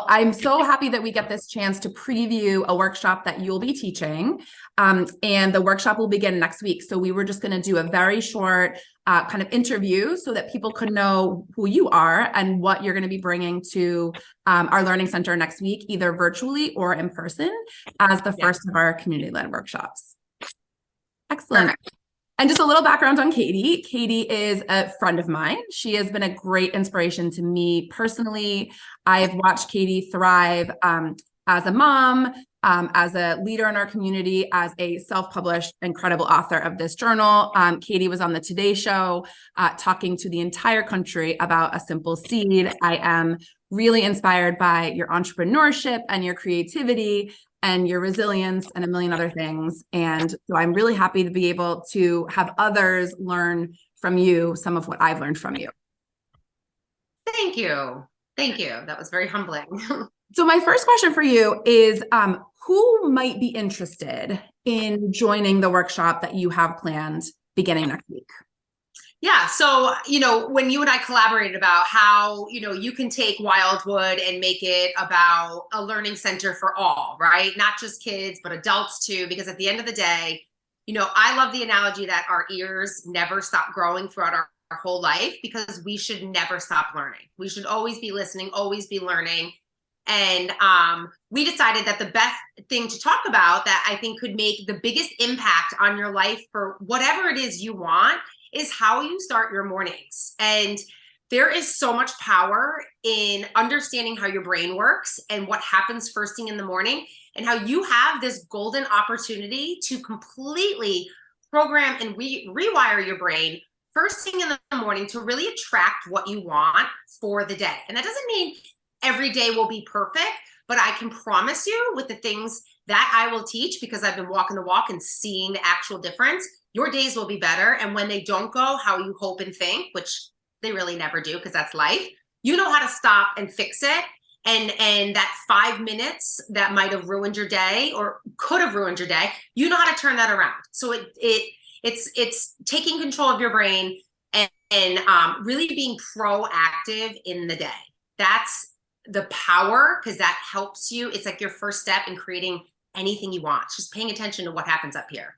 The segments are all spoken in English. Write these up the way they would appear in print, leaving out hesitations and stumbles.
I'm so happy that we get this chance to preview a workshop that you'll be teaching. And the workshop will begin next week. So we were just going to do a very short kind of interview so that people could know who you are and what you're going to be bringing to our Learning Center next week, either virtually or in person, as the first of our community-led workshops. Excellent. Perfect. And just a little background on Katie. Katie is a friend of mine. She has been a great inspiration to me personally. I've watched Katie thrive as a mom, as a leader in our community, as a self-published incredible author of this journal. Katie was on the Today Show talking to the entire country about a simple seed. I am really inspired by your entrepreneurship and your creativity and your resilience and a million other things. And so I'm really happy to be able to have others learn from you some of what I've learned from you. Thank you. Thank you. That was very humbling. So my first question for you is, who might be interested in joining the workshop that you have planned beginning next week? Yeah. So, when you and I collaborated about how, you can take Wildwood and make it about a learning center for all, right? Not just kids, but adults too, because at the end of the day, I love the analogy that our ears never stop growing throughout our whole life, because we should never stop learning. We should always be listening, always be learning. And we decided that the best thing to talk about that I think could make the biggest impact on your life for whatever it is you want is how you start your mornings. And there is so much power in understanding how your brain works and what happens first thing in the morning, and how you have this golden opportunity to completely program and rewire your brain first thing in the morning to really attract what you want for the day. And that doesn't mean every day will be perfect, but I can promise you with the things that I will teach, because I've been walking the walk and seeing the actual difference, your days will be better. And when they don't go how you hope and think, which they really never do, because that's life, you know how to stop and fix it. And that 5 minutes that might have ruined your day or could have ruined your day, you know how to turn that around. So it's taking control of your brain and really being proactive in the day. That's the power, because that helps you. It's like your first step in creating anything you want. It's just paying attention to what happens up here.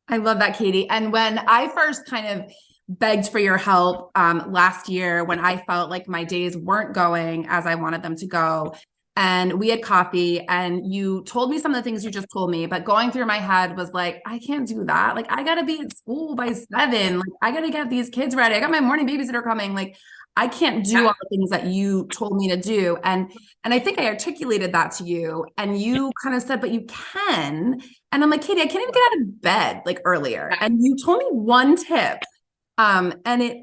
I love that, Katie. And when I first kind of begged for your help last year, when I felt like my days weren't going as I wanted them to go, and we had coffee and you told me some of the things you just told me, but going through my head was like, I can't do that. Like, I got to be at school by 7. Like, I got to get these kids ready. I got my morning babysitter coming. Like, I can't do all the things that you told me to do. And I think I articulated that to you, and you kind of said, but you can. And I'm like, Katie, I can't even get out of bed like earlier. And you told me one tip. And it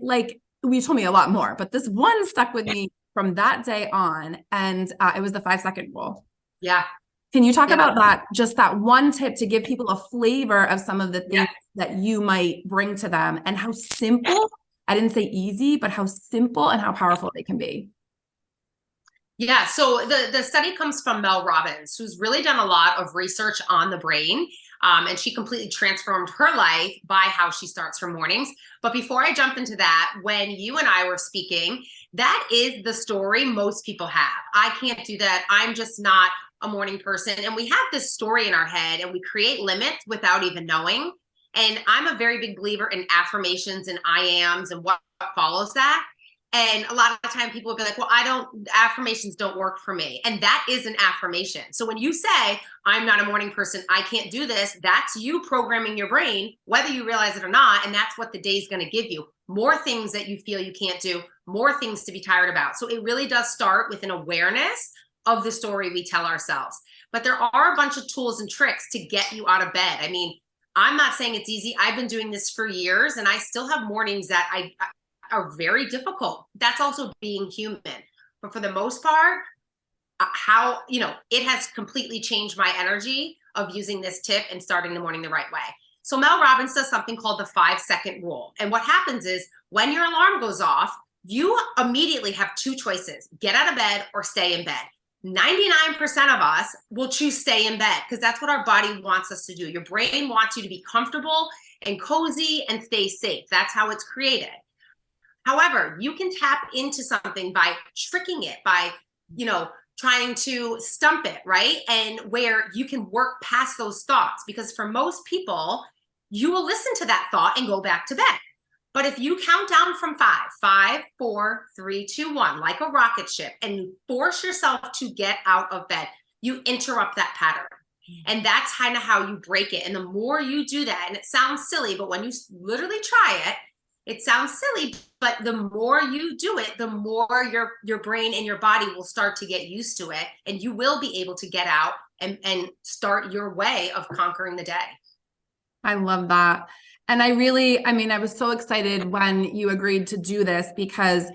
you told me a lot more, but this one stuck with me from that day on. And it was the 5-second rule. Yeah. Can you talk about that, just that one tip to give people a flavor of some of the things that you might bring to them, and how simple, I didn't say easy, but how simple and how powerful they can be? Yeah, so the study comes from Mel Robbins, who's really done a lot of research on the brain, and she completely transformed her life by how she starts her mornings. But before I jump into that, when you and I were speaking, that is the story most people have. I can't do that. I'm just not a morning person. And we have this story in our head, and we create limits without even knowing. And I'm a very big believer in affirmations and I ams and what follows that. And a lot of time people will be like, well, affirmations don't work for me. And that is an affirmation. So when you say, I'm not a morning person, I can't do this, that's you programming your brain, whether you realize it or not. And that's what the day is going to give you. More things that you feel you can't do, more things to be tired about. So it really does start with an awareness of the story we tell ourselves. But there are a bunch of tools and tricks to get you out of bed. I mean, I'm not saying it's easy. I've been doing this for years, and I still have mornings that are very difficult. That's also being human. But for the most part, it has completely changed my energy of using this tip and starting the morning the right way. So Mel Robbins does something called the 5-second rule. And what happens is when your alarm goes off, you immediately have 2 choices: get out of bed or stay in bed. 99% of us will choose stay in bed, because that's what our body wants us to do. Your brain wants you to be comfortable and cozy and stay safe. That's how it's created. However, you can tap into something by tricking it, by, trying to stump it, right? And where you can work past those thoughts, because for most people, you will listen to that thought and go back to bed. But if you count down from 5, 4, 3, 2, 1, like a rocket ship, and you force yourself to get out of bed, you interrupt that pattern. And that's kind of how you break it. And the more you do that, and it sounds silly, but when you literally try it, it sounds silly, but the more you do it, the more your brain and your body will start to get used to it, and you will be able to get out and start your way of conquering the day. I love that. And I mean, I was so excited when you agreed to do this, because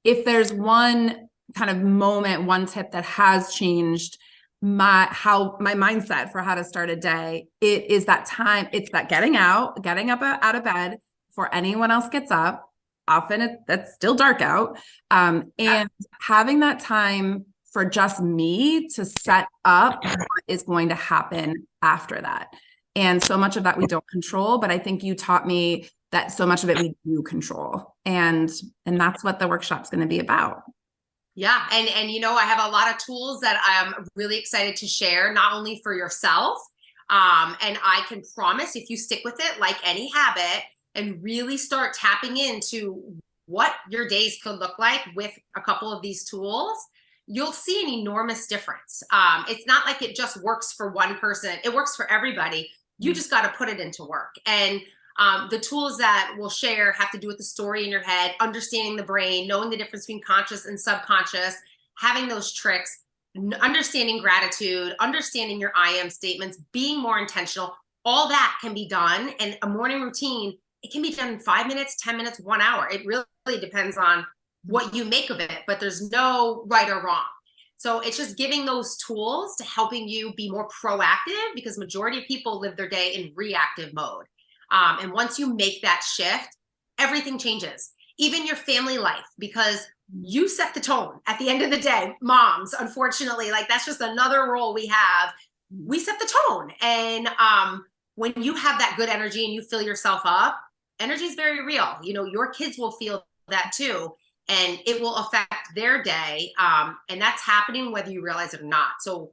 if there's one kind of moment, one tip that has changed my mindset for how to start a day, it is that time. It's that getting up out of bed before anyone else gets up. Often it's still dark out. And having that time for just me to set up what is going to happen after that. And so much of that we don't control, but I think you taught me that so much of it we do control. And that's what the workshop's going to be about. Yeah. And I have a lot of tools that I'm really excited to share, not only for yourself. And I can promise, if you stick with it, like any habit, and really start tapping into what your days could look like with a couple of these tools, you'll see an enormous difference. It's not like it just works for one person. It works for everybody. You just got to put it into work. And the tools that we'll share have to do with the story in your head, understanding the brain, knowing the difference between conscious and subconscious, having those tricks, understanding gratitude, understanding your I am statements, being more intentional. All that can be done. And a morning routine, it can be done in 5 minutes, 10 minutes, 1 hour. It really depends on what you make of it, but there's no right or wrong. So it's just giving those tools to helping you be more proactive, because majority of people live their day in reactive mode. And once you make that shift, everything changes, even your family life, because you set the tone at the end of the day. Moms, unfortunately, like that's just another role we have. We set the tone. And when you have that good energy and you fill yourself up, energy is very real. Your kids will feel that too, and it will affect their day. And that's happening whether you realize it or not. So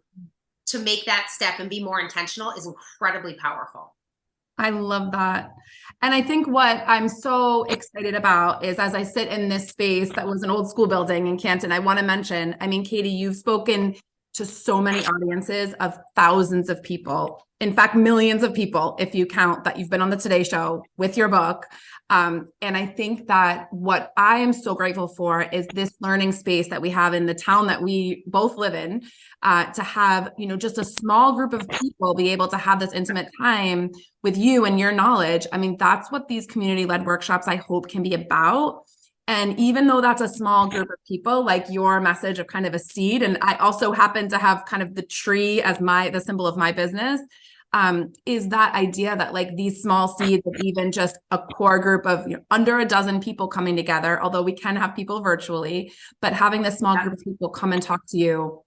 to make that step and be more intentional is incredibly powerful. I love that. And I think what I'm so excited about is, as I sit in this space that was an old school building in Canton, I want to mention, I mean, Katie, you've spoken to so many audiences of thousands of people. In fact, millions of people, if you count that you've been on the Today Show with your book. And I think that what I am so grateful for is this learning space that we have in the town that we both live in, to have, just a small group of people be able to have this intimate time with you and your knowledge. I mean, that's what these community-led workshops, I hope, can be about. And even though that's a small group of people, like your message of kind of a seed, and I also happen to have kind of the tree as the symbol of my business, is that idea that like these small seeds of even just a core group of under a dozen people coming together, although we can have people virtually, but having this small group of people come and talk to you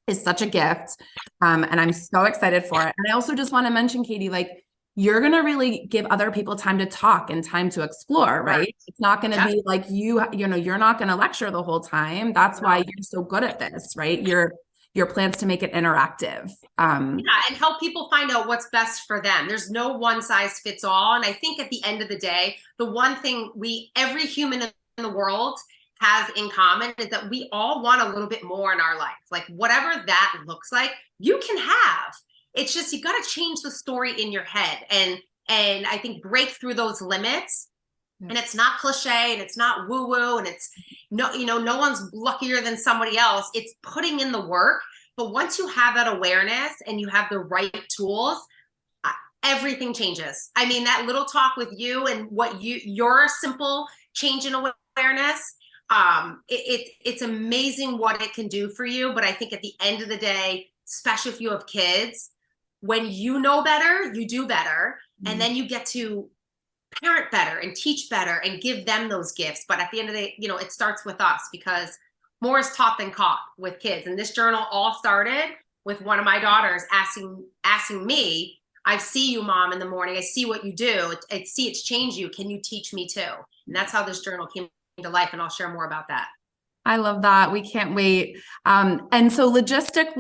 is such a gift. And I'm so excited for it. And I also just want to mention, Katie, like, you're going to really give other people time to talk and time to explore, right? It's not going to be like you're not going to lecture the whole time. That's why you're so good at this, right? Your plans to make it interactive. And help people find out what's best for them. There's no one size fits all. And I think at the end of the day, the one thing every human in the world has in common is that we all want a little bit more in our life. Like whatever that looks like, you can have. It's just, you got to change the story in your head and I think break through those limits. And it's not cliche and it's not woo woo and it's no one's luckier than somebody else. It's putting in the work. But once you have that awareness and you have the right tools, everything changes. I mean, that little talk with you and what your simple change in awareness, it's amazing what it can do for you. But I think at the end of the day, especially if you have kids, when you know better, you do better. And then you get to parent better and teach better and give them those gifts. But at the end of the day, it starts with us, because more is taught than caught with kids. And this journal all started with one of my daughters asking me, I see you, Mom, in the morning. I see what you do. I see it's changed you. Can you teach me too? And that's how this journal came to life. And I'll share more about that. I love that. We can't wait. And so logistically,